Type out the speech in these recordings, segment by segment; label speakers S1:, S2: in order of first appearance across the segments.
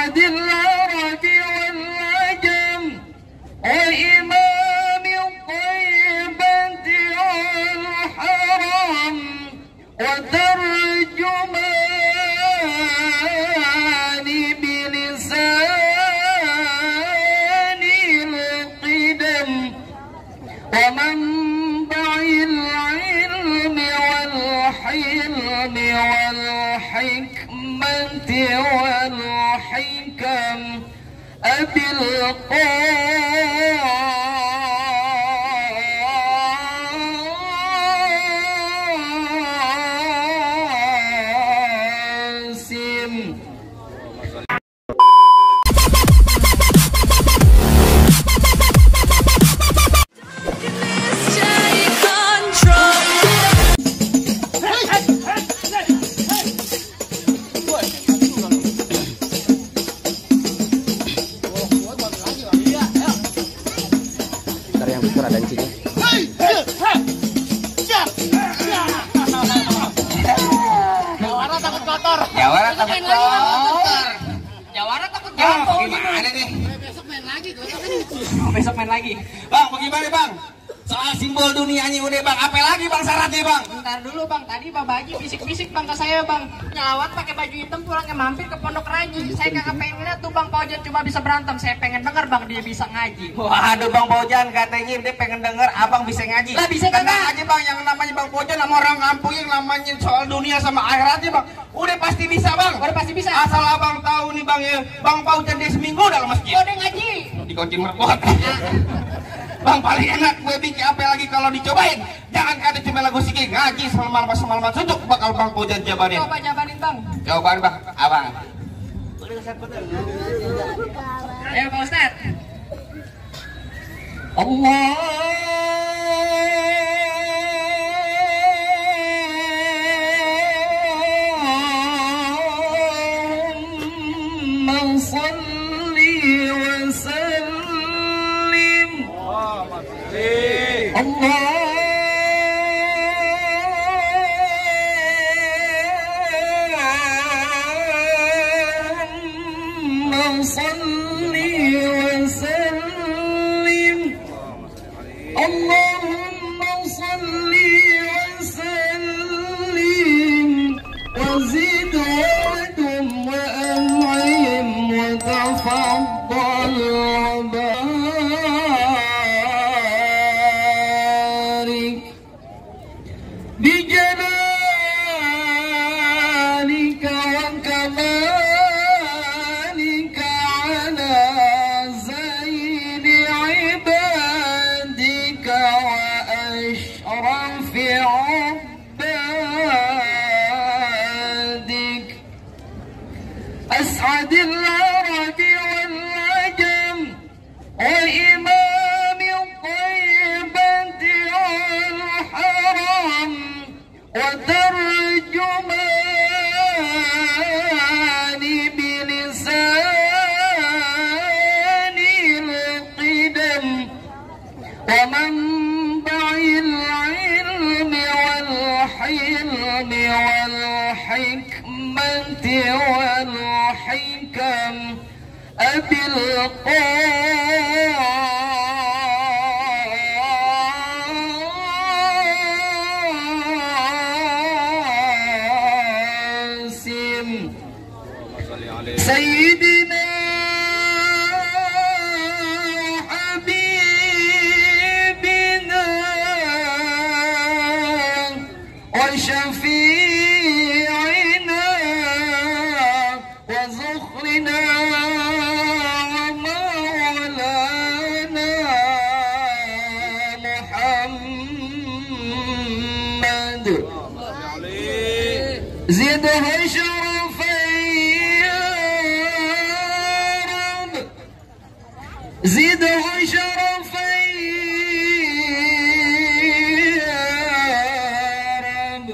S1: أسعد العرب والعجم وإمام الطيبة والحرم وترجمان بلسان القدم ومنبع العلم والحلم والحكمة والحكم أبي القاسم.
S2: Ada di sini.
S3: Jawara takut kotor.
S2: Jawara takut kotor.
S3: Jawara takut jatuh.
S2: Gimana nih?
S3: Besok main lagi.
S2: Besok main lagi. Bang, bagaimana bang? Soal simbol dunianya udah bang. Apa lagi bang syaratnya bang?
S3: Bentar dulu bang. Tadi Bang Baji bisik-bisik bang ke saya bang. Nyelawat pakai baju hitam pulangnya mampir ke Pondok Raji. Saya kagak pengen lihat tuh Bang Paujan cuma bisa berantem. Saya pengen denger bang dia bisa ngaji.
S2: Waduh bang Paujan katanya dia pengen denger abang bisa ngaji.
S3: Lah bisa
S2: tenang
S3: kagak?
S2: aja bang, yang namanya bang Paujan sama orang kampung yang namanya soal dunia sama akhiratnya bang. Udah pasti bisa bang.
S3: Udah pasti bisa.
S2: Asal abang tahu nih bang ya, bang Paujan dia seminggu dalam masjid.
S3: Udah ngaji.
S2: Dikocin merpot. Bang paling enak gue bikin apa lagi kalau dicobain. Jangan kata cuma lagu sikit, ngaji semalam suntuk bakal bang Paujan jabarin.
S3: Coba jabarin bang.
S2: Jawaban bang, abang.
S3: Ayo Pak Ustadz.
S1: Allahumma salli wa sallim. Allahumma salli wa sallim. Allahumma salli wa sallim wa zid wadum wa an'im wa tafaddal wa barik bijalalika wa kamalika ala zaini ibadika wa ashrafi عبادك أسعد العرب والعجم وإمام الطيبة والحرم وترجمان بلسان القدم ومنبع العلم والحلم والحكمة والحكم أبي القاسم. سيدنا حبيبنا وشفيعنا وزخرنا ومولانا محمد زده شرفا يا رب، زده شرفا يا رب،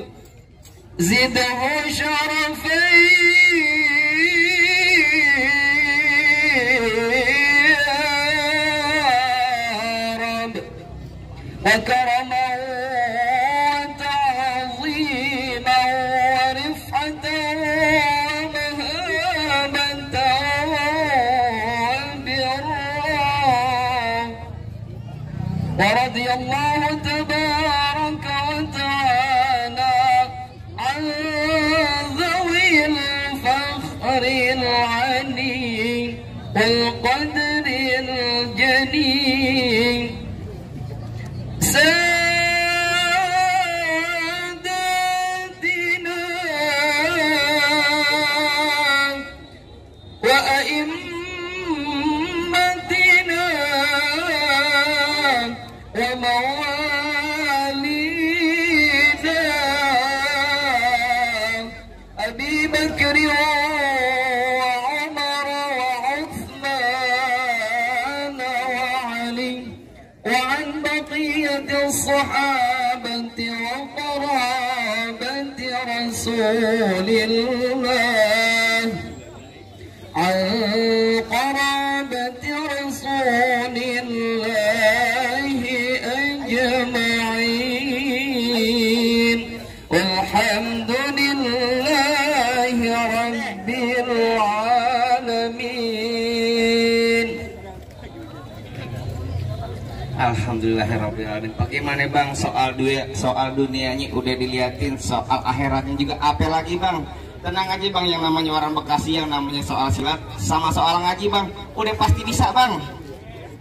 S1: زده شرفا يا رب، وكرما وتعظيما ورفعة ومهابة رضي الله تبارك وتعالى عن ذوي الفخر العلي والقدر الجليل ساداتنا وأئمتنا وموالينا أبي بكر وعمر وعثمان وعلي وعن بقية الصحابة وقرابة رسول الله عن قرابة رسول الله أجمعين والحمد لله رب العالمين.
S2: Alhamdulillahirrabbilalamin. Bagaimana bang soal dunianya udah diliatin, soal akhiratnya juga apa lagi bang? Tenang aja bang, yang namanya orang Bekasi, yang namanya soal silat sama soal ngaji bang, udah pasti bisa bang.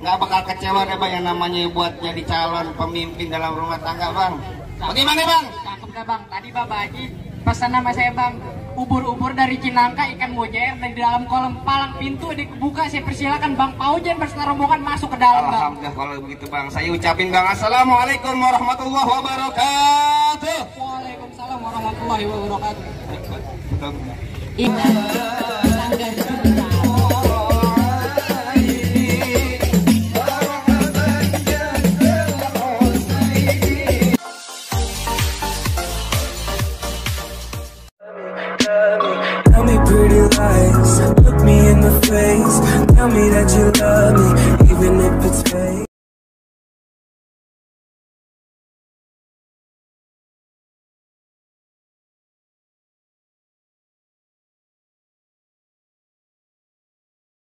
S2: Nggak bakal kecewa deh bang, yang namanya buat jadi calon pemimpin dalam rumah tangga bang. Bagaimana bang?
S3: Cakep dah bang, tadi Bapak Haji pesan nama saya bang, ubur-ubur dari Cinangka, ikan mojair dari dalam kolam palang pintu dibuka, saya persilakan Bang Paujen beserta rombongan masuk ke dalam bang.
S2: Alhamdulillah kalau begitu bang, saya ucapin bang assalamualaikum warahmatullahi wabarakatuh.
S3: Waalaikumsalam warahmatullahi wabarakatuh.
S2: Betul.